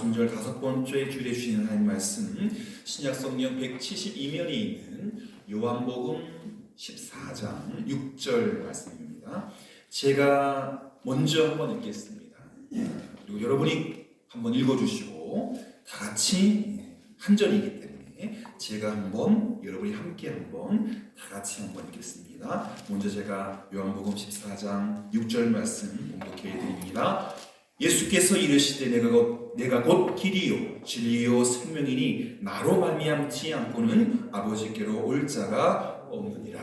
말씀절 5번째 주일에 주시는 하나님 말씀, 신약성경 172면에 있는 요한복음 14장 6절 말씀입니다. 제가 먼저 한번 읽겠습니다. 그리고 여러분이 한번 읽어주시고 다 같이 한 절이기 때문에 제가 한번, 여러분이 함께 한번 다 같이 한번 읽겠습니다. 먼저 제가 요한복음 14장 6절 말씀 공독해 드립니다. 예수께서 이르시되 내가 곧 길이요 진리요 생명이니 나로 말미암지 않고는 아버지께로 올 자가 없느니라.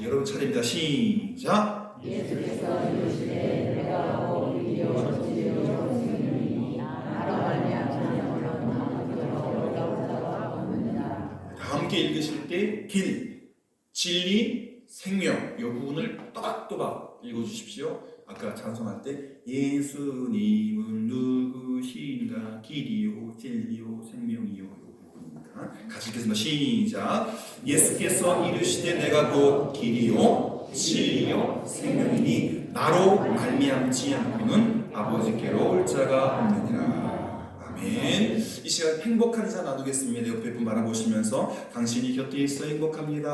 여러분 차례입니다. 시작. 예수께서 이르시되 내가 곧 길이요 진리요 생명이니 나로 말미암지 않고는 아버지께로 올 자가 없느니라. 다 함께 읽으실 때 길, 진리, 생명 이 부분을 또박또박 읽어주십시오. 아까 찬송할 때 예수님은 누구신가 길이요 진리요 생명이요 이 부분입니다. 같이 읽겠습니다. 시작. 예수께서 이르시되 내가 곧 길이요 진리요 생명이니 나로 말미암지 않고는 아버지께로 올 자가 없느니라. 아멘. 이 시간 행복한 인사 나누겠습니다. 옆에 분 바라보시면서 당신이 곁에 있어 행복합니다.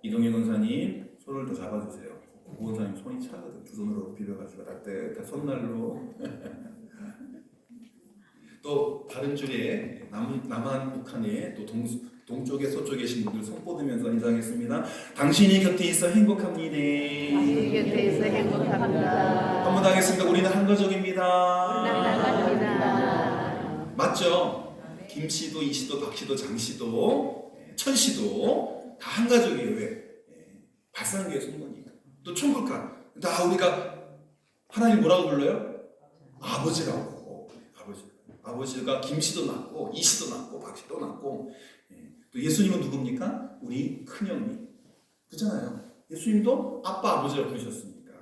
이동희 권사님 손을 더 잡아주세요. 고 권사님 손이 차거든. 두 손으로 비벼가지고 따뜻한 손날로. 또 다른 줄에 남한 북한에 또 동쪽에 서쪽에 계신 분들 손 뻗으면서 인사하겠습니다. 당신이 곁에 있어 행복합니다. 당신이 곁에 있어 행복합니다. 한번 하겠습니다. 우리는 한 가족입니다. 우리는 한 가족입니다. 맞죠? 김씨도 이씨도 박씨도 장씨도 천씨도 다 한 가족이에요. 왜? 발상교회 성도니까. 또 천국가. 다 우리가 하나님 뭐라고 불러요? 아버지라고. 아버지가 김씨도 낳고 이씨도 낳고 박씨도 낳고. 또 예수님은 누굽니까? 우리 큰형님. 그렇잖아요. 예수님도 아빠 아버지라고 부르셨으니까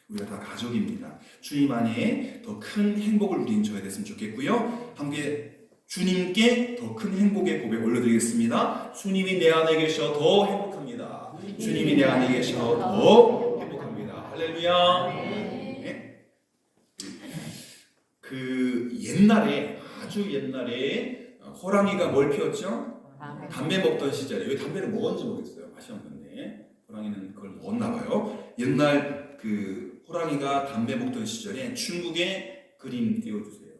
우리가 다 가족입니다. 주님 안에 더 큰 행복을 누린 저희가 됐으면 좋겠고요. 함께 주님께 더 큰 행복의 고백 올려드리겠습니다. 주님이 내 안에 계셔 더 행복합니다. 주님이 내 안에 계셔 더 행복합니다. 할렐루야. 네. 그 옛날에 아주 옛날에 호랑이가 뭘 피웠죠? 담배 먹던 시절에. 왜 담배를 먹었는지 모르겠어요. 맛이 없는데 호랑이는 그걸 먹었나 봐요. 옛날 그 호랑이가 담배 먹던 시절에 중국의 그림 띄워주세요.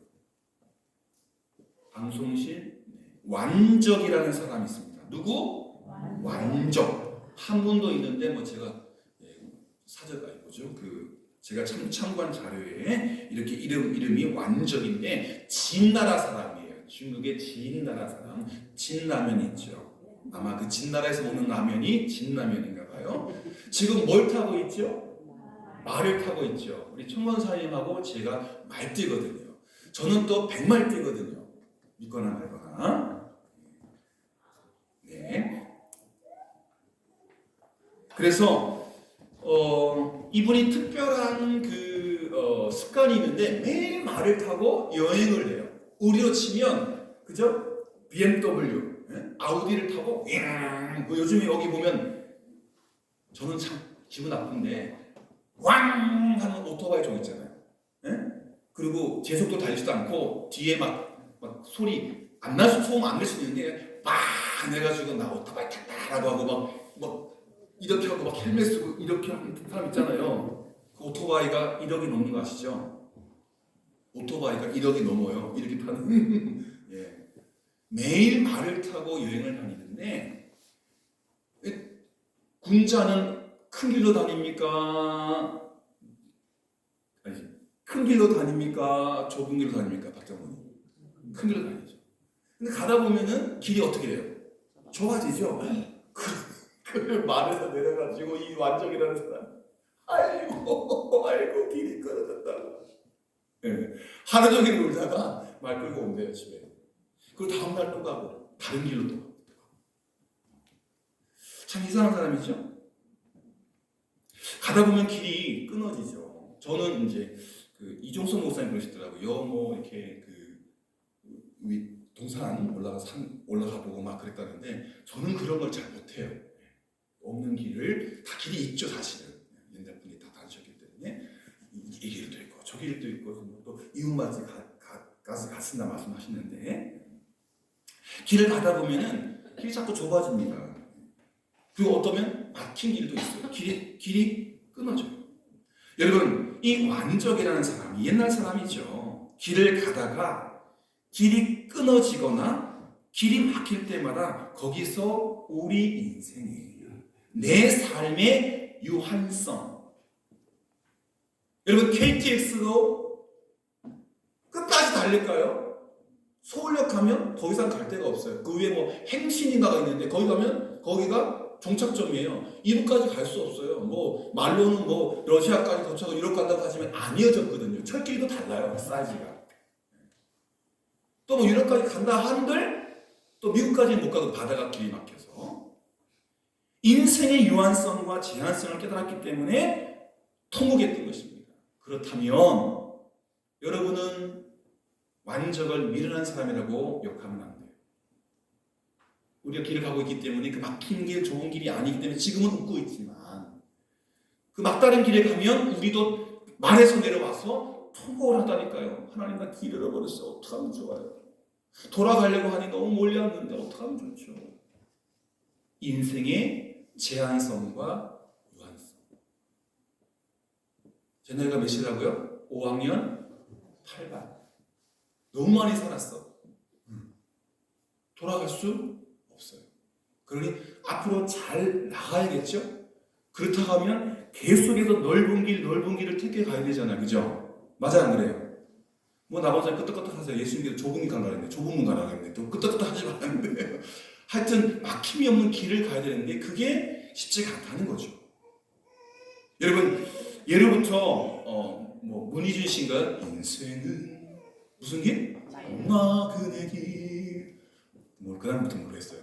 방송실 완적이라는 사람이 있습니다. 누구? 완적. 한 분도 있는데 뭐 제가 사저가 뭐죠? 그 제가 참고한 자료에 이렇게 이름이 완적인데 진나라 사람이에요. 중국의 진나라 사람. 진라면 있죠. 아마 그 진나라에서 먹는 라면이 진라면인가 봐요. 지금 뭘 타고 있죠? 말을 타고 있죠. 우리 청건사님하고 제가 말뛰거든요. 저는 또 백말뛰거든요. 믿거나 말거나. 네. 그래서 이분이 특별한 습관이 있는데 매일 말을 타고 여행을 해요. 우리로 치면 그죠? BMW, 아우디를 타고 뭐 요즘에 여기 보면 저는 참 기분 나쁜데 왕 하는 오토바이 종 있잖아요. 그리고 제속도 달리지도 않고 뒤에 막 소리 안 나서 소음 안 낼 수도 있는데 막 내가지고 나 오토바이 탔다라고 하고 막 이렇게 하고 막 헬멧 쓰고 이렇게 하는 사람 있잖아요. 그 오토바이가 1억이 넘는 거 아시죠? 오토바이가 1억이 넘어요. 이렇게 타는. 예. 매일 말을 타고 여행을 다니는데 군자는 큰 길로 다닙니까? 아니, 큰 길로 다닙니까? 좁은 길로 다닙니까? 박장모님. 큰 길로 다니죠. 근데 가다 보면은 길이 어떻게 돼요? 좁아지죠? 그 말에서 내려가지고 이 완적이라는 사람 아이고 길이 끊어졌다고. 네. 하루 종일 울다가 말 끌고 온대요 집에. 그리고 다음날 또 가고 다른 길로 또 가고. 참 이상한 사람이죠. 가다 보면 길이 끊어지죠. 저는 이제 그 이종선 목사님 그러시더라고요. 뭐 이렇게 동산 올라가 보고 막 그랬다는데 저는 그런 걸 잘 못해요. 없는 길을 다 길이 있죠 사실은. 옛날 분이 길도 있고 또 이웃마을까지 갔습니다 말씀하시는데, 길을 가다 보면은 길이 자꾸 좁아집니다. 그리고 어떠면 막힌 길도 있어요. 길이 끊어져요. 여러분, 이 완적이라는 사람이 옛날 사람이죠. 길을 가다가 길이 끊어지거나 길이 막힐 때마다 거기서 우리 인생이에요. 내 삶의 유한성. 여러분, KTX도 끝까지 달릴까요? 서울역 가면 더 이상 갈 데가 없어요. 그 위에 뭐 행신인가가 있는데 거기 가면 거기가 종착점이에요. 이북까지 갈 수 없어요. 뭐 말로는 뭐 러시아까지 도착하고 유럽 간다고 하지만 안 이어졌거든요. 철길도 달라요. 사이즈가. 또 뭐 유럽까지 간다 한들 또 미국까지는 못 가도 바다가 길이 막혀서. 인생의 유한성과 제한성을 깨달았기 때문에 통곡했던 것입니다. 그렇다면 여러분은 완적을 미련한 사람이라고 욕하면 안 돼요. 우리가 길을 가고 있기 때문에 그 막힌 길, 좋은 길이 아니기 때문에 지금은 웃고 있지만 그 막다른 길에 가면 우리도 말에서 내려와서 통곡을 하다니까요. 하나님, 나 길 잃어버렸어. 어떡하면 좋아요? 돌아가려고 하니 너무 멀리 왔는데 어떡하면 좋죠? 인생의 제한성과 유한성. 제 나이가 몇이라고요? 5학년 8반. 너무 많이 살았어. 돌아갈 수 없어요. 그러니 앞으로 잘 나가야겠죠? 그렇다고 하면 계속해서 넓은 길을 택해 가야 되잖아요. 그죠? 맞아, 안 그래요? 뭐 나보다 끄떡끄떡 하세요. 예수님께서 좁은 길 가라 했는데 좁은 문 가라 했는데 또 끄떡끄떡 하지 말았는데 하여튼 막힘이 없는 길을 가야 되는데 그게 쉽지가 않다는 거죠. 여러분, 예로부터 뭐 문희준 씨가 인생은 무슨 길? 나그네 길. 뭐 그다음부터 모르겠어요.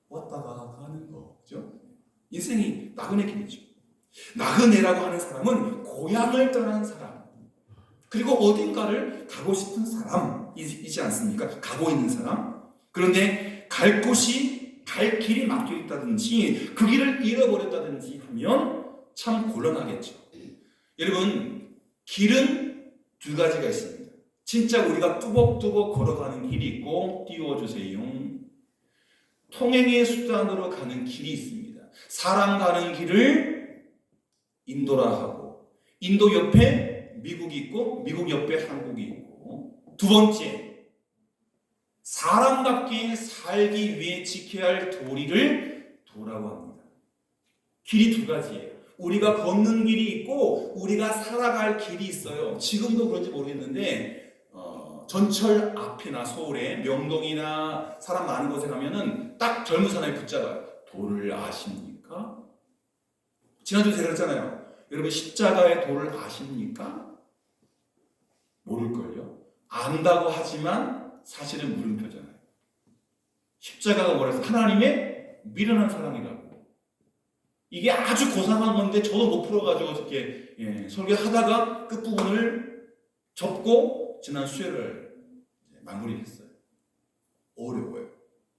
왔다가 가는 거, 그죠? 인생이 나그네 길이죠. 나그네라고 하는 사람은 고향을 떠난 사람, 그리고 어딘가를 가고 싶은 사람이지 않습니까? 가고 있는 사람. 그런데 갈 길이 막혀 있다든지 그 길을 잃어버렸다든지 하면 참 곤란하겠죠. 여러분, 길은 두 가지가 있습니다. 진짜 우리가 뚜벅뚜벅 걸어가는 길이 있고, 띄워주세요. 통행의 수단으로 가는 길이 있습니다. 사람 가는 길을 인도라 하고, 인도 옆에 미국이 있고, 미국 옆에 한국이 있고, 두 번째, 사람답게 살기 위해 지켜야 할 도리를 도라고 합니다. 길이 두 가지예요. 우리가 걷는 길이 있고 우리가 살아갈 길이 있어요. 지금도 그런지 모르겠는데 전철 앞이나 서울에 명동이나 사람 많은 곳에 가면은 딱 젊은 사람이 붙잡아요. 도를 아십니까? 지난주에 제가 그랬잖아요. 여러분, 십자가의 도를 아십니까? 모를걸요? 안다고 하지만 사실은 물음표잖아요. 십자가가 뭐라서 하나님의 미련한 사랑이라고. 이게 아주 고상한 건데 저도 못 풀어가지고 이렇게 설교하다가 끝부분을 접고 지난 수요일을 마무리했어요. 어려워요.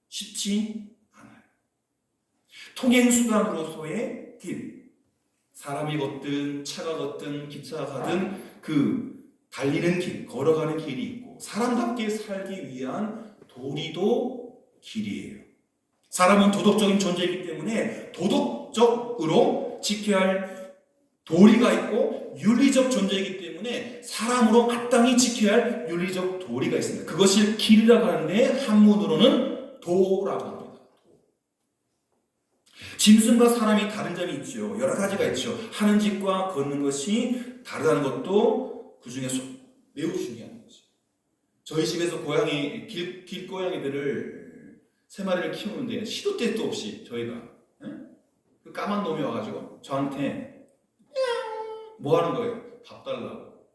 쉽지 않아요. 통행수단으로서의 길, 사람이 걷든 차가 걷든 기차가 가든 그 달리는 길, 걸어가는 길이 있고, 사람답게 살기 위한 도리도 길이에요. 사람은 도덕적인 존재이기 때문에 도덕적으로 지켜야 할 도리가 있고, 윤리적 존재이기 때문에 사람으로 마땅히 지켜야 할 윤리적 도리가 있습니다. 그것을 길이라고 하는데 한문으로는 도라고 합니다. 짐승과 사람이 다른 점이 있죠. 여러 가지가 있죠. 하는 짓과 걷는 것이 다르다는 것도 그 중에서 매우 중요한 거죠. 저희 집에서 길고양이들을 3마리를 키우는데 시도 때도 없이 저희가 그 까만 놈이 와가지고 저한테 뭐 하는 거예요? 밥 달라고.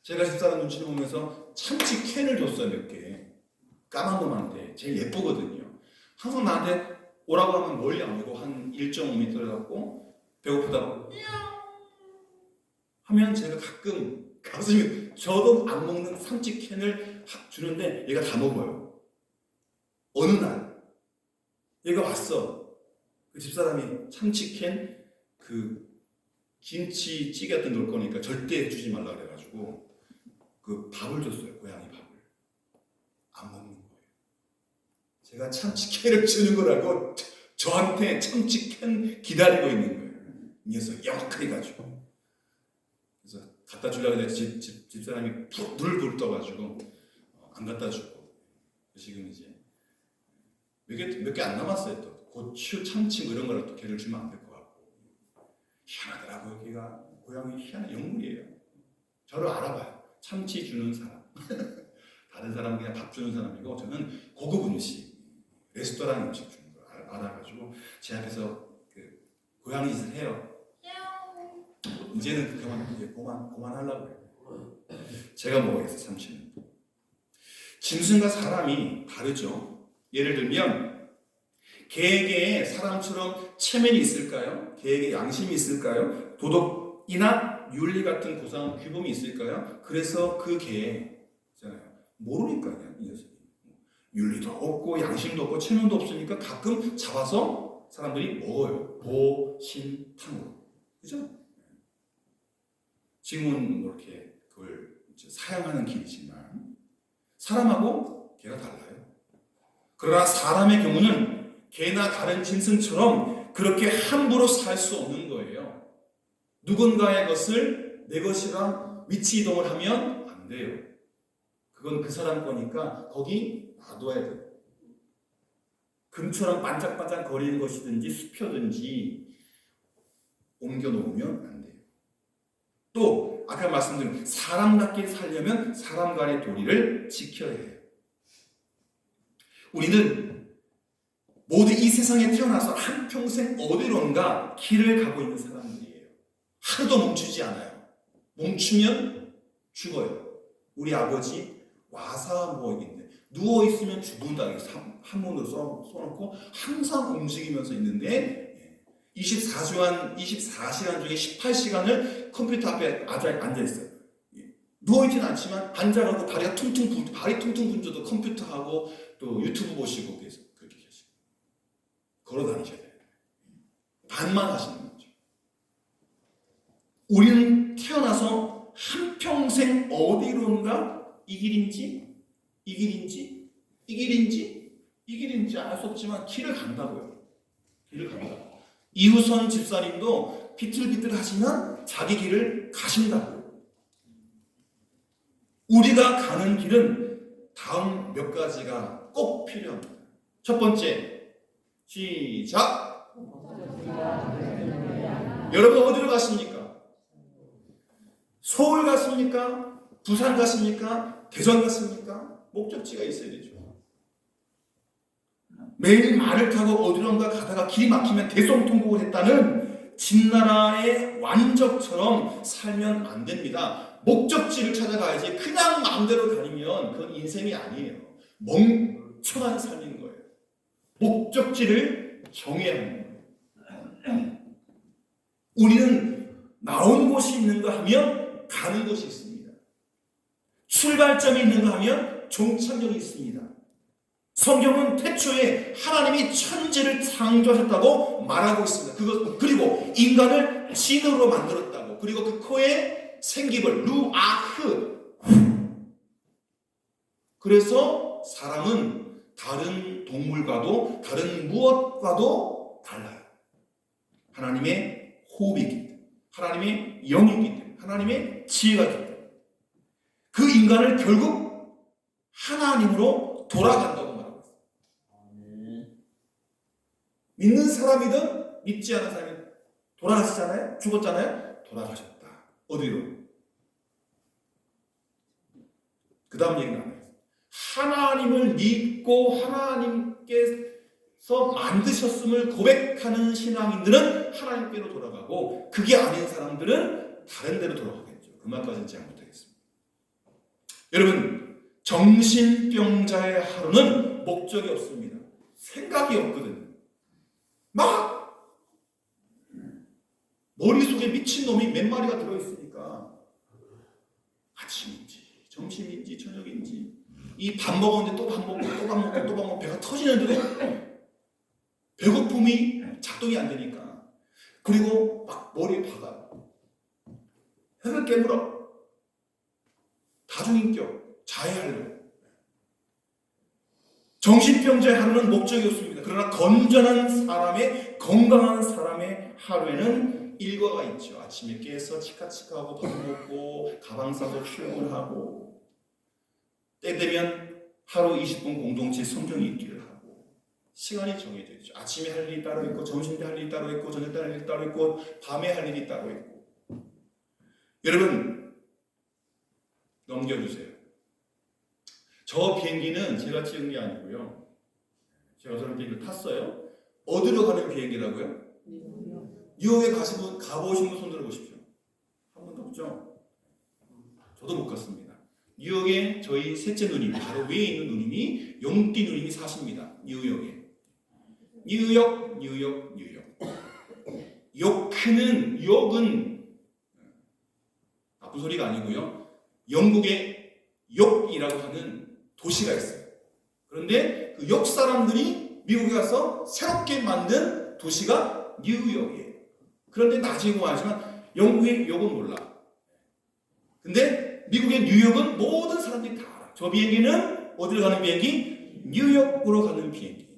제가 집사람 눈치를 보면서 참치 캔을 줬어요. 몇 개. 까만 놈한테. 제일 예쁘거든요. 항상 나한테 오라고 하면 멀리 안 오고 한 1.5m를 갖고 배고프다고 하면 제가 가끔 가슴이, 저도 안 먹는 참치 캔을 주는데 얘가 다 먹어요. 어느 날 얘가 왔어. 그 집사람이 참치캔 그 김치찌개 같은 넣을 거니까 절대 주지 말라 그래가지고 그 밥을 줬어요. 고양이 밥을. 안 먹는 거예요. 제가 참치캔을 주는 걸 알고 저한테 참치캔 기다리고 있는 거예요. 이 녀석 영악하게 가지고. 그래서 갖다 주려고 했는데 집사람이 물을 떠가지고 안 갖다 주고. 지금 이제 몇 개 안 남았어요. 또 고추, 참치 뭐 이런 거를 또 걔를 주면 안 될 것 같고. 희한하더라고요. 걔가 고양이 희한한 영물이에요. 저를 알아봐요. 참치 주는 사람. 다른 사람은 그냥 밥 주는 사람이고 저는 고급 음식, 레스토랑 음식 주는 걸 알아가지고 제 앞에서 그 고양이 짓을 해요. 이제는 그만하려고 해요. 제가 먹어야겠어요. 참치는. 짐승과 사람이 다르죠. 예를 들면 개에게 사람처럼 체면이 있을까요? 개에게 양심이 있을까요? 도덕이나 윤리 같은 고상한 규범이 있을까요? 그래서 그 개잖아요. 모르니까요. 이 녀석이. 윤리도 없고 양심도 없고 체면도 없으니까 가끔 잡아서 사람들이 먹어요. 보신탕으로. 그죠? 지금은 뭐 이렇게 그걸 사양하는 길이지만 사람하고 개가 달라요. 그러나 사람의 경우는 개나 다른 짐승처럼 그렇게 함부로 살 수 없는 거예요. 누군가의 것을 내 것이라 위치 이동을 하면 안 돼요. 그건 그 사람 거니까 거기 놔둬야 돼요. 금처럼 반짝반짝 거리는 것이든지 수표든지 옮겨 놓으면 안 돼요. 또 아까 말씀드린 사람답게 살려면 사람 간의 도리를 지켜야 해요. 우리는 모두 이 세상에 태어나서 한평생 어디론가 길을 가고 있는 사람들이에요. 하루도 멈추지 않아요. 멈추면 죽어요. 우리 아버지 와사모인데 누워있으면 죽는다. 한문으로 써놓고 항상 움직이면서 있는데 24시간 중에 18시간을 컴퓨터 앞에 앉아있어요. 누워있지는 않지만 앉아가고 발이 퉁퉁 분져도 컴퓨터하고 또 유튜브 보시고 계속 그렇게 계시고 걸어 다니셔야 돼요. 반만 하시는 거죠. 우리는 태어나서 한평생 어디론가 이 길인지 알 수 없지만 길을 간다고요. 길을 간다. 이우선 집사님도 비틀비틀 하시면 자기 길을 가신다고요. 우리가 가는 길은 다음 몇 가지가 꼭 필요합니다. 첫 번째, 시작! 여러분 어디로 가십니까? 서울 갔습니까? 부산 갔습니까? 대전 갔습니까? 목적지가 있어야 되죠. 매일 말을 타고 어디론가 가다가 길이 막히면 대성통곡을 했다는 진나라의 완적처럼 살면 안 됩니다. 목적지를 찾아가야지 그냥 마음대로 다니면 그건 인생이 아니에요. 멍청한 삶인 거예요. 목적지를 정해야 하는 거예요. 우리는 나온 곳이 있는가 하면 가는 곳이 있습니다. 출발점이 있는가 하면 종착역이 있습니다. 성경은 태초에 하나님이 천지를 창조하셨다고 말하고 있습니다. 그리고 인간을 진으로 만들었다고. 그리고 그 코에 생기벌 루아흐. 그래서 사람은 다른 동물과도 다른 무엇과도 달라요. 하나님의 호흡이 있기 때문에, 하나님의 영이 있기 때문에, 하나님의 지혜가 있기 때문에 그 인간을 결국 하나님으로 돌아간다고 말합니다. 믿는 사람이든 믿지 않은 사람이든 돌아가시잖아요? 죽었잖아요? 돌아가셨다. 어디로? 그 다음 얘기는 안 해요. 하나님을 믿고 하나님께서 만드셨음을 고백하는 신앙인들은 하나님께로 돌아가고 그게 아닌 사람들은 다른 데로 돌아가겠죠. 그 말까지는 제가 못하겠습니다. 여러분, 정신병자의 하루는 목적이 없습니다. 생각이 없거든요. 막 머릿속에 미친놈이 몇 마리가 들어있으니까 아침인지 점심인지 저녁인지 이 밥 먹었는데 또 밥 먹고 또 밥 먹고 또 밥 먹고 배가 터지는데도 배고픔이 작동이 안 되니까 그리고 막 머리에 박아요. 흙을 깨물어. 다중인격, 자해하려. 정신병자의 하루는 목적이 없습니다. 그러나 건전한 사람의, 건강한 사람의 하루에는 일과가 있죠. 아침에 깨서 치카치카하고 밥 먹고 가방 싸서 출근하고 때 되면 하루 20분 공동체 성경 읽기를 하고 시간이 정해져 있죠. 아침에 할 일이 따로 있고 점심 때 할 일이 따로 있고 저녁 때 할 일이 따로 있고 밤에 할 일이 따로 있고. 여러분 넘겨주세요. 저 비행기는 제가 찍은 게 아니고요. 제가 저런 비행기를 탔어요. 어디로 가는 비행기라고요? 뉴욕에 가보신 분 손 들어보십시오. 한 번도 없죠? 저도 못 갔습니다. 뉴욕에 저희 셋째 누님, 바로 위에 있는 누님이 용띠 누님이 사십니다. 뉴욕에. 뉴욕. 욕은 나쁜 소리가 아니고요. 영국의 욕이라고 하는 도시가 있어요. 그런데 그 욕 사람들이 미국에 가서 새롭게 만든 도시가 뉴욕이에요. 그런데 나중에 말하지만 영국의 욕은 몰라. 근데 미국의 뉴욕은 모든 사람들이 다 알아. 저 비행기는 어디로 가는 비행기? 뉴욕으로 가는 비행기.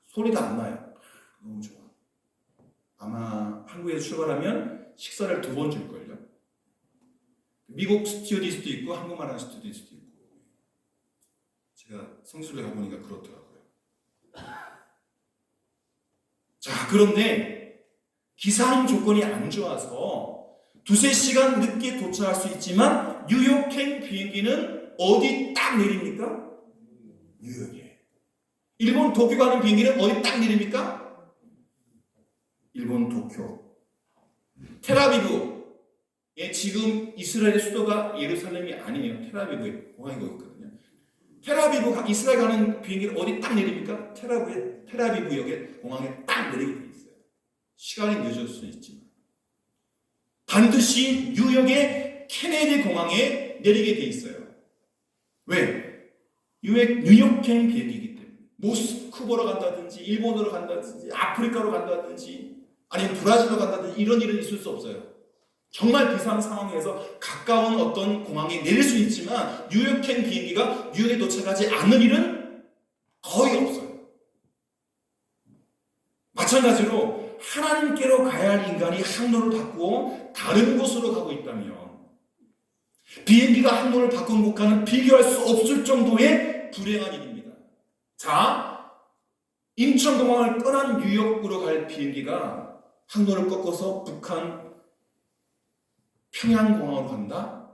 소리도 안 나요. 너무 좋아. 아마 한국에서 출발하면 식사를 2번 줄걸요. 미국 스튜어디스도 있고 한국말 하는 스튜어디스도 있고. 제가 성수를 가보니까 그렇더라고요. 자, 그런데 기상 조건이 안 좋아서 2-3시간 늦게 도착할 수 있지만 뉴욕행 비행기는 어디 딱 내립니까? 뉴욕에. 일본 도쿄 가는 비행기는 어디 딱 내립니까? 일본 도쿄. 텔아비브에 지금 이스라엘의 수도가 예루살렘이 아니에요. 텔아비브에 공항이 거기 있거든요. 텔아비브 이스라엘 가는 비행기는 어디 딱 내립니까? 텔아비브역에 공항에 딱 내리게 돼 있어요. 시간이 늦어질 수는 있지만 반드시 뉴욕의 케네디 공항에 내리게 돼 있어요. 왜? 뉴욕행 비행기이기 때문에. 모스크바로 간다든지 일본으로 간다든지 아프리카로 간다든지 아니면 브라질로 간다든지 이런 일은 있을 수 없어요. 정말 비상 상황에서 가까운 어떤 공항에 내릴 수 있지만 뉴욕행 비행기가 뉴욕에 도착하지 않는 일은 거의 없어요. 마찬가지로 하나님께로 가야 할 인간이 항로를 바꾸어 다른 곳으로 가고 있다면 비행기가 항로를 바꾼 곳과는 비교할 수 없을 정도의 불행한 일입니다. 자, 인천공항을 떠난 뉴욕으로 갈 비행기가 항로를 꺾어서 북한 평양공항으로 간다?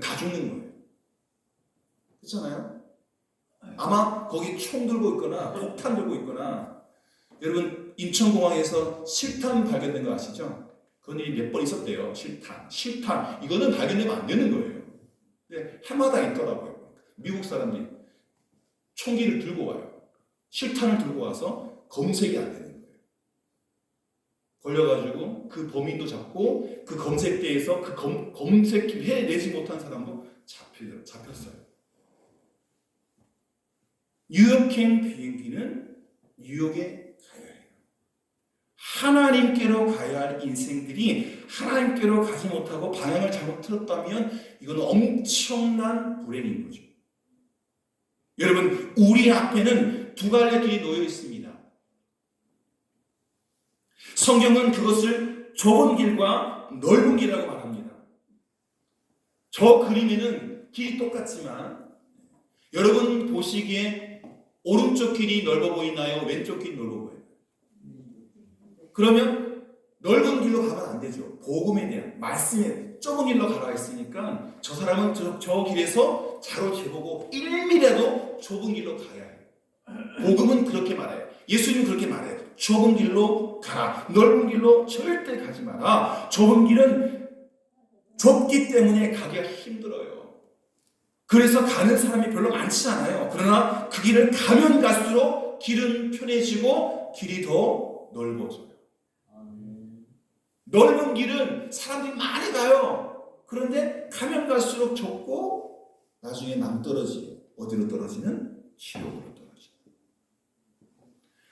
다 죽는 거예요. 그렇잖아요? 아마 거기 총 들고 있거나 폭탄 들고 있거나. 여러분 인천공항에서 실탄 발견된 거 아시죠? 그런 일이 몇 번 있었대요. 실탄 이거는 발견되면 안 되는 거예요. 근데 해마다 있더라고요. 미국 사람들이 총기를 들고 와요. 실탄을 들고 와서 검색이 안 되는 거예요. 걸려가지고 그 범인도 잡고 그 검색대에서 그 검색해내지 못한 사람도 잡혔어요. 뉴욕행 비행기는 뉴욕에 가야 해요. 하나님께로 가야 할 인생들이 하나님께로 가지 못하고 방향을 잘못 틀었다면 이건 엄청난 불행인 거죠. 여러분 우리 앞에는 두 갈래 길이 놓여 있습니다. 성경은 그것을 좁은 길과 넓은 길이라고 말합니다. 저 그림에는 길이 똑같지만 여러분 보시기에 오른쪽 길이 넓어 보이나요? 왼쪽 길이 넓어 보여요? 그러면 넓은 길로 가면 안 되죠. 복음에 대한 말씀에 좁은 길로 가라 했으니까 저 사람은 저 길에서 자로 재보고 1mm라도 좁은 길로 가야 해요. 복음은 그렇게 말해요. 예수님은 그렇게 말해요. 좁은 길로 가라. 넓은 길로 절대 가지 마라. 좁은 길은 좁기 때문에 가기가 힘들어요. 그래서 가는 사람이 별로 많지 않아요. 그러나 그 길을 가면 갈수록 길은 편해지고 길이 더 넓어져요. 넓은 길은 사람들이 많이 가요. 그런데 가면 갈수록 좁고 나중에 낭떠러지. 어디로 떨어지는? 지옥으로 떨어져요.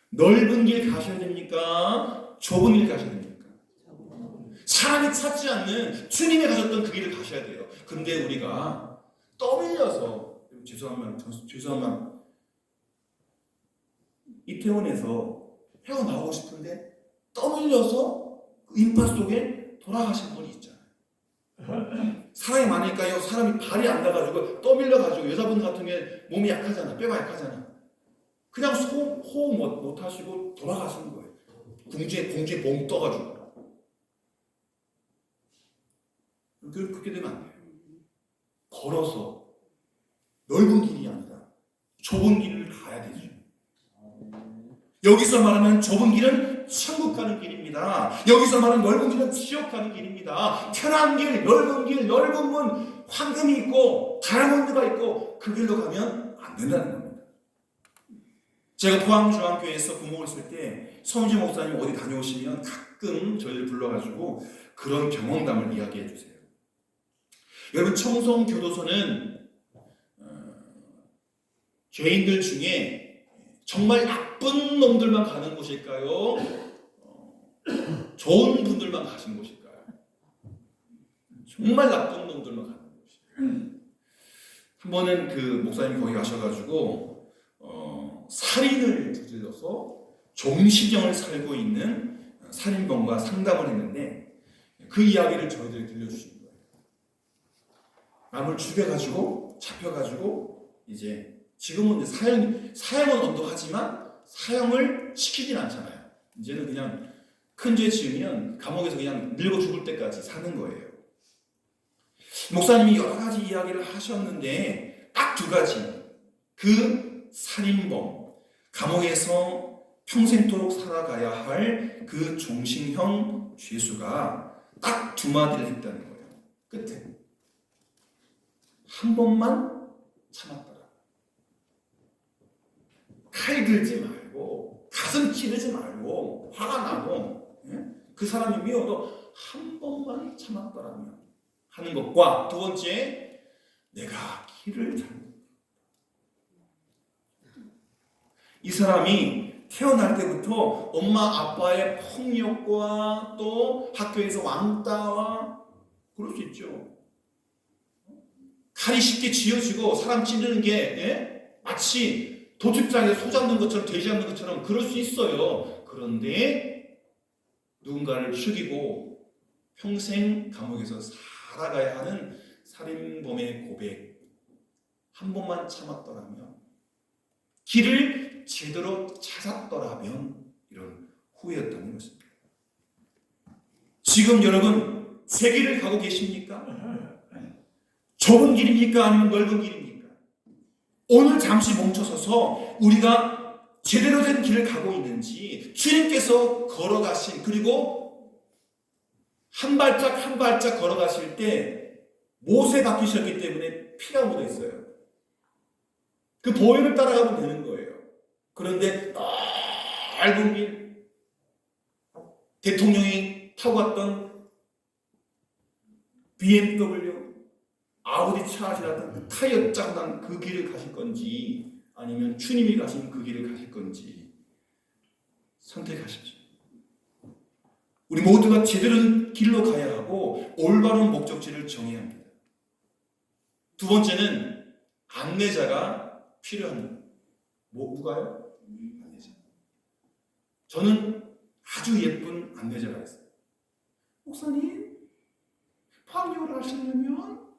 넓은 길 가셔야 됩니까? 좁은 길 가셔야 됩니까? 사람이 찾지 않는 주님이 가셨던 그 길을 가셔야 돼요. 근데 우리가 떠밀려서, 죄송하면 이태원에서 헤어나오고 싶은데 떠밀려서 그 인파 속에 돌아가신 분이 있잖아요. 사람이 많으니까요, 사람이 발이 안 닿아가지고 떠밀려가지고, 여자분 같은 게 몸이 약하잖아, 뼈가 약하잖아. 그냥 호흡 못 하시고 돌아가시는 거예요. 공중에 봉 떠가지고. 그렇게 되면 안 돼요. 걸어서 넓은 길이 아니라 좁은 길을 가야 되죠. 여기서 말하는 좁은 길은 천국 가는 길입니다. 여기서 말하는 넓은 길은 지옥 가는 길입니다. 편한 길, 넓은 문, 황금이 있고 다이아몬드가 있고 그 길로 가면 안 된다는 겁니다. 제가 포항중앙교회에서 부목을 쓸 때 서은지 목사님 어디 다녀오시면 가끔 저희를 불러가지고 그런 경험담을 이야기해 주세요. 여러분, 청송교도소는 죄인들 중에 정말 나쁜 놈들만 가는 곳일까요? 좋은 분들만 가신 곳일까요? 정말 나쁜 놈들만 가는 곳일까요? 한 번은 그 목사님 거기 가셔가지고 살인을 저질러서 종신형을 살고 있는 살인범과 상담을 했는데 그 이야기를 저희들이 들려주신 거예요. 남을 죽여가지고 잡혀가지고 이제 지금은 사형은 언도하지만 사형을 시키진 않잖아요. 이제는 그냥 큰 죄 지으면 감옥에서 그냥 늙어 죽을 때까지 사는 거예요. 목사님이 여러 가지 이야기를 하셨는데 딱 두 가지. 그 살인범, 감옥에서 평생토록 살아가야 할 그 종신형 죄수가 딱 두 마디를 했다는 거예요. 끝에. 한 번만 참았더라. 칼 들지 말고 가슴 찌르지 말고 화가 나고 그 사람이 미워도 한 번만 참았더라면 하는 것과, 두 번째, 내가 길을 잘못. 이 사람이 태어날 때부터 엄마 아빠의 폭력과 또 학교에서 왕따와 그럴 수 있죠. 칼이 쉽게 쥐어지고 사람 찌르는 게 마치 도축장에서 소 잡는 것처럼 돼지 잡는 것처럼 그럴 수 있어요. 그런데 누군가를 죽이고 평생 감옥에서 살아가야 하는 살인범의 고백, 한 번만 참았더라면, 길을 제대로 찾았더라면, 이런 후회였다는 것입니다. 지금 여러분 새 길을 가고 계십니까? 좁은 길입니까? 아니면 넓은 길입니까? 오늘 잠시 멈춰서서 우리가 제대로 된 길을 가고 있는지, 주님께서 걸어가신, 그리고 한 발짝 한 발짝 걸어가실 때 못에 박히셨기 때문에 피가 묻어 있어요. 그 보혈을 따라가면 되는 거예요. 그런데 넓은 길, 대통령이 타고 갔던 BMW, 아우디 차 지나던 그 타이어 짜고 난 그 길을 가실 건지, 아니면 주님이 가신 그 길을 가실 건지 선택하십시오. 우리 모두가 제대로 된 길로 가야 하고 올바른 목적지를 정해야 합니다. 두 번째는 안내자가 필요합니다. 누가요? 안내자. 저는 아주 예쁜 안내자가 있어요. 목사님, 방역을 하시려면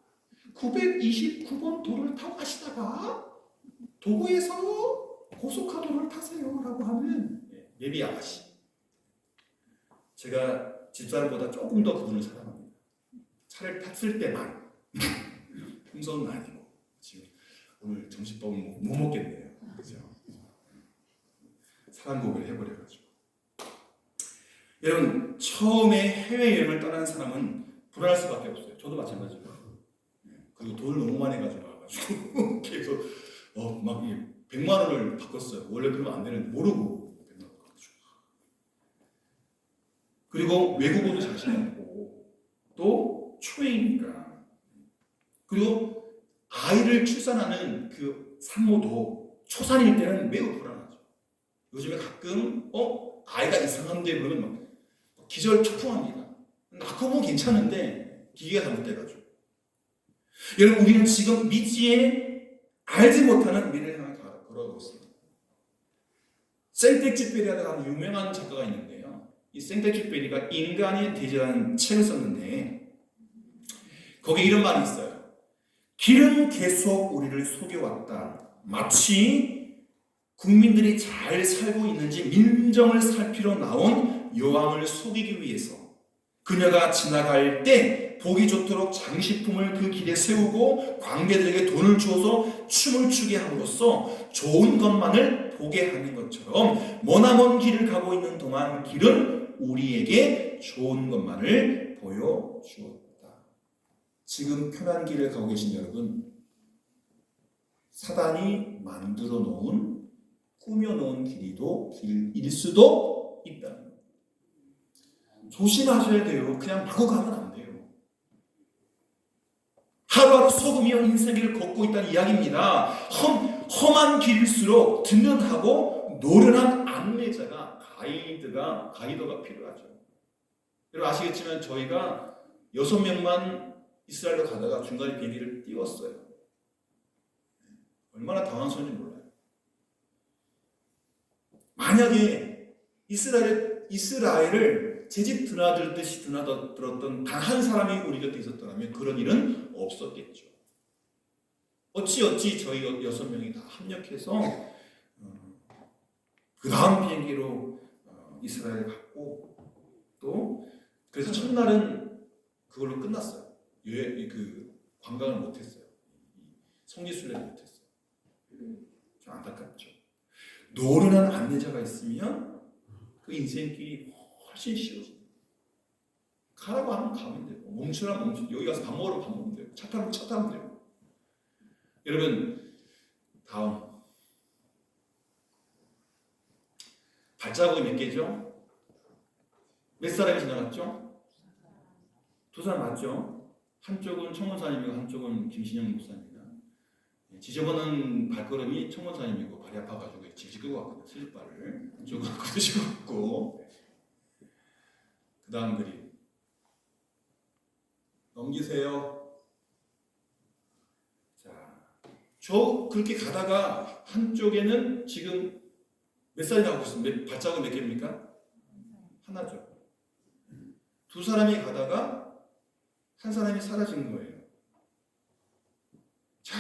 929번 도로를 타고 가시다가 도구에서 고속화도로를 타세요 라고 하는 예비 아가씨. 제가 집사람보다 조금 더 그분을 사랑합니다. 차를 탔을 때만. 풍선은 아니고. 지금 오늘 점심밥은 못 먹겠네요. 그죠? 사랑 고백을 해버려가지고. 여러분, 처음에 해외여행을 떠난 사람은 불안할 수밖에 없어요. 저도 마찬가지고요. 그리고 돈을 너무 많이 가져가가지고 계속 막 100만 원을 바꿨어요. 원래 그러면 안 되는데 모르고 100만 원 바꿔가지고. 그리고 외국어도 자신이 없고 또 초행이니까. 그리고 아이를 출산하는 그 산모도 초산일 때는 매우 불안하죠. 요즘에 가끔 아이가 이상한데 그러면 막 기절초풍합니다. 낳고 보면 괜찮은데 기계가 잘못돼가지고. 여러분, 우리는 지금 미지에 알지 못하는 미래를 향해 걸어가고 있습니다. 생텍쥐페리라는 유명한 작가가 있는데요. 이 생텍쥐페리가 인간의 대지라는 책을 썼는데 거기에 이런 말이 있어요. 길은 계속 우리를 속여왔다. 마치 국민들이 잘 살고 있는지 민정을 살피러 나온 여왕을 속이기 위해서 그녀가 지나갈 때 보기 좋도록 장식품을 그 길에 세우고 관객들에게 돈을 주어서 춤을 추게 함으로써 좋은 것만을 보게 하는 것처럼 머나먼 길을 가고 있는 동안 길은 우리에게 좋은 것만을 보여주었다. 지금 편한 길을 가고 계신 여러분, 사단이 만들어 놓은, 꾸며 놓은 길일 수도 있다. 조심하셔야 돼요. 그냥 마구 가면 안 돼요. 하루하루 속으며 인생길을 걷고 있다는 이야기입니다. 험한 길일수록 든든하고 노련한 안내자가 가이더가 필요하죠. 여러분 아시겠지만 저희가 6명만 이스라엘로 가다가 중간에 비행기를 띄웠어요. 얼마나 당황스러운지 몰라요. 만약에 이스라엘을 제집 드나들듯이 드나들었던 단 한 사람이 우리 곁에 있었더라면 그런 일은 없었겠죠. 어찌 저희 6명이 다 합력해서 그 다음 비행기로 이스라엘 갔고 또 그래서 첫날은 그걸로 끝났어요. 그 관광을 못했어요. 성지순례를 못했어요. 좀 안타깝죠. 노련한 안내자가 있으면 그 인생길이 훨씬 쉬워집니다. 가라고 하면 가면 되고 멈추라면 멈추고 여기 가서 밥 먹으러 밥 먹으면 되고 차 타면 되고. 여러분 다음 발자국이 몇 개죠? 몇 사람이 지나갔죠? 2사람 맞죠? 한쪽은 청문사님이고 한쪽은 김신영 목사입니다. 지저분한 발걸음이 청문사님이고 발이 아파가지고 질질 끄고 왔거든요. 슬립발을 한쪽은 굳으시고 왔고. 그 다음 그림 넘기세요. 자, 저 그렇게 가다가 한쪽에는 지금 몇 사람이 가고 있습니다. 발자국 몇 개입니까? 하나죠. 2사람이 가다가 한 사람이 사라진 거예요. 자,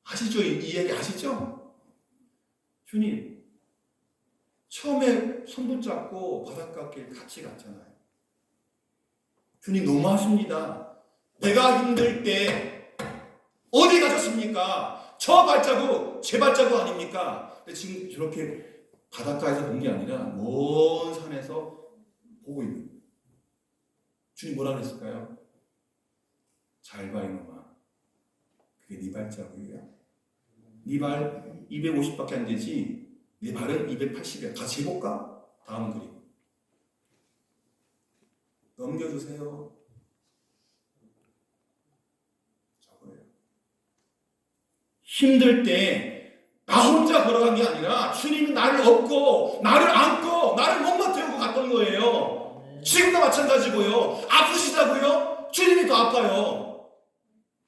아시죠? 이 얘기 아시죠? 주님, 처음에 손 붙잡고 바닷가길 같이 갔잖아요. 주님 너무하십니다. 내가 힘들 때 어디 가셨습니까? 저 발자국, 제 발자국 아닙니까? 근데 지금 저렇게 바닷가에서 본 게 아니라 먼 산에서 보고 있는 거예요. 주님 뭐라 그랬을까요? 잘 봐 이놈아. 그게 네 발자국이야. 네 발 250밖에 안 되지. 네 발은 280이야. 같이 해볼까? 다음 그림. 넘겨주세요. 저거예요. 힘들 때 나 혼자 걸어간 게 아니라 주님이 나를 업고 나를 안고 나를 목마 태우고 갔던 거예요. 지금도 마찬가지고요. 아프시다고요? 주님이 더 아파요.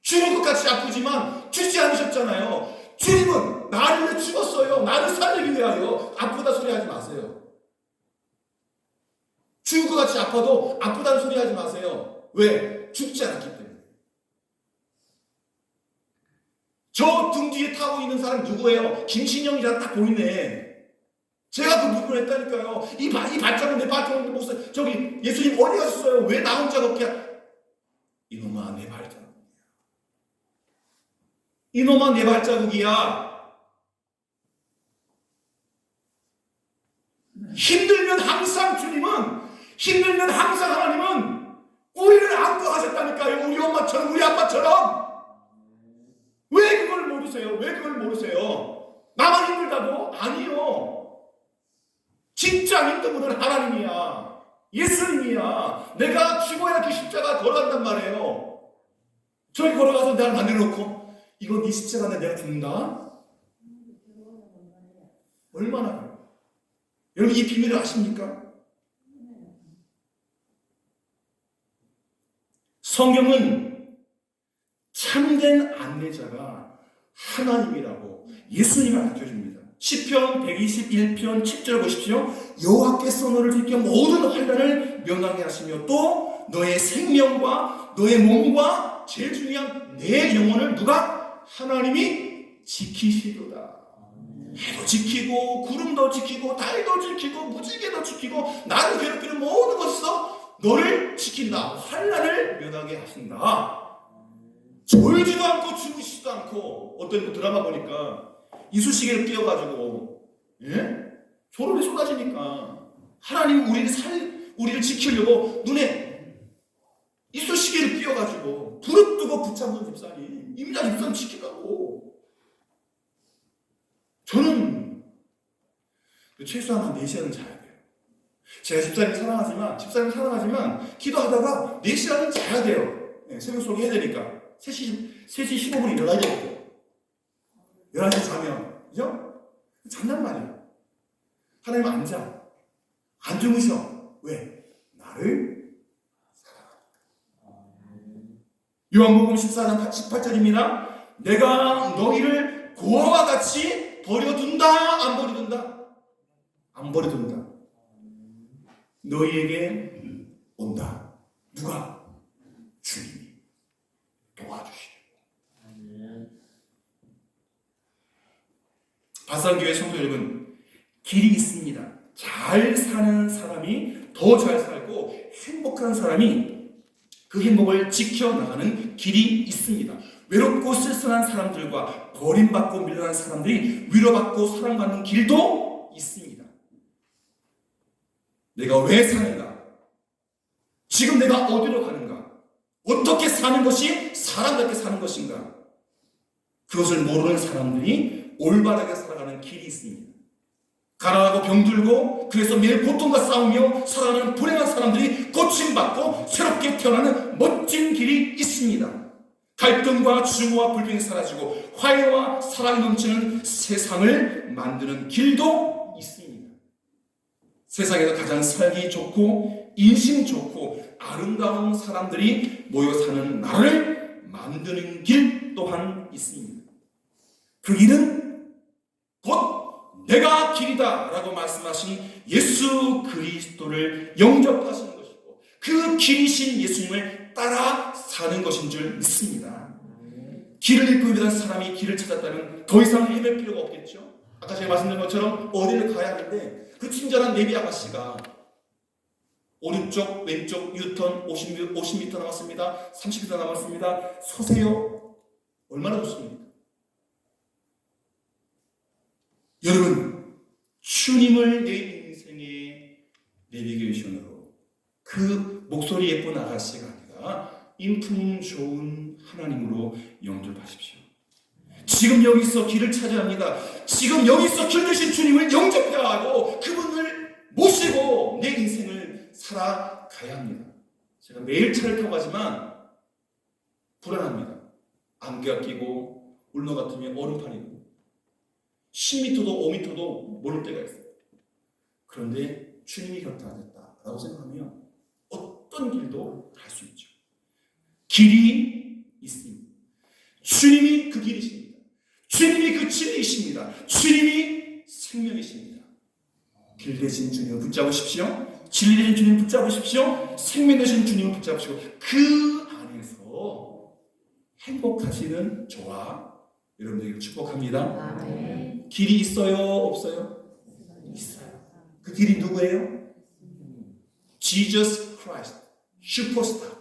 죽을 것 같이 아프지만 죽지 않으셨잖아요. 주님은 나를 위해 죽었어요. 나를 살리기 위하여. 아프다 소리 하지 마세요. 죽을 것 같이 아파도 아프다는 소리 하지 마세요. 왜? 죽지 않았기 때문에. 저 등 뒤에 타고 있는 사람 누구예요? 김신영이라 딱 보이네. 제가 그 부분을 했다니까요. 이 발자국 내 발자국 목사 저기 예수님 어디 가셨어요? 왜 나 혼자 걷게? 이놈아 내 발자국이야. 이놈아 내 발자국이야. 힘들면 항상 주님은 힘들면 항상 하나님은 우리를 안고 하셨다니까요. 우리 엄마처럼 우리 아빠처럼. 왜 그걸 모르세요? 왜 그걸 모르세요? 나만 힘들다고? 아니요. 진짜 힘든 분은 하나님이야. 예수님이야. 내가 죽어야 그 십자가 걸어간단 말이에요. 저기 걸어가서 나를 만들어놓고 이거 네 십자가인데 내가 죽는다? 얼마나. 여러분 이 비밀을 아십니까? 성경은 참된 안내자가 하나님이라고 예수님을 알려줍니다. 시편 121편 10절 보십시오. 여호와께서 너를 지켜 모든 환난을 면하게 하시며 또 너의 생명과 너의 몸과 제일 중요한 내 영혼을 누가? 하나님이 지키시도다. 해도 지키고 구름도 지키고 달도 지키고 무지개도 지키고 나를 괴롭히는 모든 것에서 너를 지킨다. 환난을 면하게 하신다. 졸지도 않고 주무시지도 않고 어떤 드라마 보니까 이쑤시개를 끼워가지고 졸음이 쏟아지니까 하나님 우리를 지키려고 눈에 이쑤시개를 끼워가지고 부릅뜨고 붙잡는 집사님 임자 집사님 지키라고. 저는 최소한 한 4시간은 자야 돼요. 제가 집사님 사랑하지만 기도하다가 4시간은 자야 돼요. 새벽 속에 해야 되니까 3시 15분 일어나야 되거든요. 11시 자면 그죠? 잔단 말이에요. 하나님 안 자. 안 주무셔. 왜? 나를 사랑하니까. 요한복음 14장 18절입니다. 내가 너희를 고아와 같이 버려둔다. 안 버려둔다? 안 버려둔다. 너희에게 온다. 누가? 주님이 도와주시려. 바산교회 성도 여러분, 길이 있습니다. 잘 사는 사람이 더 잘 살고 행복한 사람이 그 행복을 지켜나가는 길이 있습니다. 외롭고 쓸쓸한 사람들과 버림받고 밀려난 사람들이 위로받고 사랑받는 길도 있습니다. 내가 왜 사는가? 지금 내가 어디로 가는가? 어떻게 사는 것이 사람답게 사는 것인가? 그것을 모르는 사람들이 올바르게 살아가는 길이 있습니다. 가난하고 병들고 그래서 매일 고통과 싸우며 살아가는 불행한 사람들이 고침받고 새롭게 태어나는 멋진 길이 있습니다. 갈등과 증오와 불평이 사라지고 화해와 사랑이 넘치는 세상을 만드는 길도 있습니다. 세상에서 가장 살기 좋고 인심 좋고 아름다운 사람들이 모여 사는 나라를 만드는 길 또한 있습니다. 그 길은 곧 내가 길이다 라고 말씀하신 예수 그리스도를 영접하시는 것이고 그 길이신 예수님을 따라 사는 것인 줄 믿습니다. 길을 잃고 있는 사람이 길을 찾았다면 더 이상 헤맬 필요가 없겠죠. 아까 제가 말씀드린 것처럼 어디를 가야 하는데 그 친절한 내비 아가씨가 오른쪽 왼쪽 유턴 50m 남았습니다. 30m 남았습니다. 서세요. 얼마나 좋습니까? 여러분, 주님을 내 인생의 내비게이션으로 그 목소리 예쁜 아가씨가 아니라 인품 좋은 하나님으로 영접하십시오. 지금 여기서 길을 찾아야 합니다. 지금 여기서 길 되신 주님을 영접해야 하고 그분을 모시고 내 인생을 살아가야 합니다. 제가 매일 차를 타고 가지만 불안합니다. 안개가 끼고 울너 같으면 얼음판이고 10m도 5m도 모를 때가 있어요. 그런데 주님이 곁에 앉았다라고 생각하면 어떤 길도 갈 수 있죠. 길이 있습니다. 주님이 그 길이십니다. 주님이 그 진리이십니다. 주님이 생명이십니다. 길 대신 주님을 붙잡으십시오. 진리 대신 주님을 붙잡으십시오. 생명 대신 주님을 붙잡으시고 그 안에서 행복하시는 저와 여러분들에게 축복합니다. 아멘. 길이 있어요? 없어요? 있어요. 그 길이 누구예요? Jesus Christ, 슈퍼스타.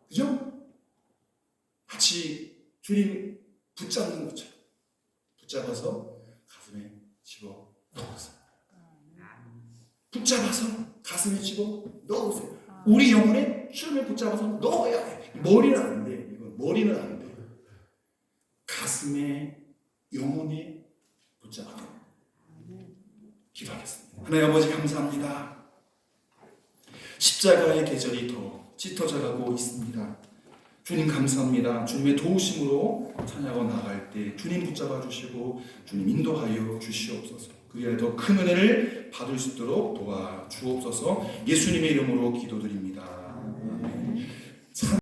그죠? 마치 주님 붙잡는 것처럼 붙잡아서 가슴에 집어 넣으세요. 붙잡아서 가슴에 집어 넣으세요. 우리 영혼에 주님을 붙잡아서 넣어야 해. 머리는 안 돼. 이건 머리는 안 돼. 가슴에 영혼에 붙잡아 기도하겠습니다. 하나님 아버지 감사합니다. 십자가의 계절이 더 짙어져가고 있습니다. 주님 감사합니다. 주님의 도우심으로 찬양하고 나갈 때 주님 붙잡아 주시고 주님 인도하여 주시옵소서. 그리하여 더 큰 은혜를 받을 수 있도록 도와주옵소서. 예수님의 이름으로 기도드립니다. 아멘. 참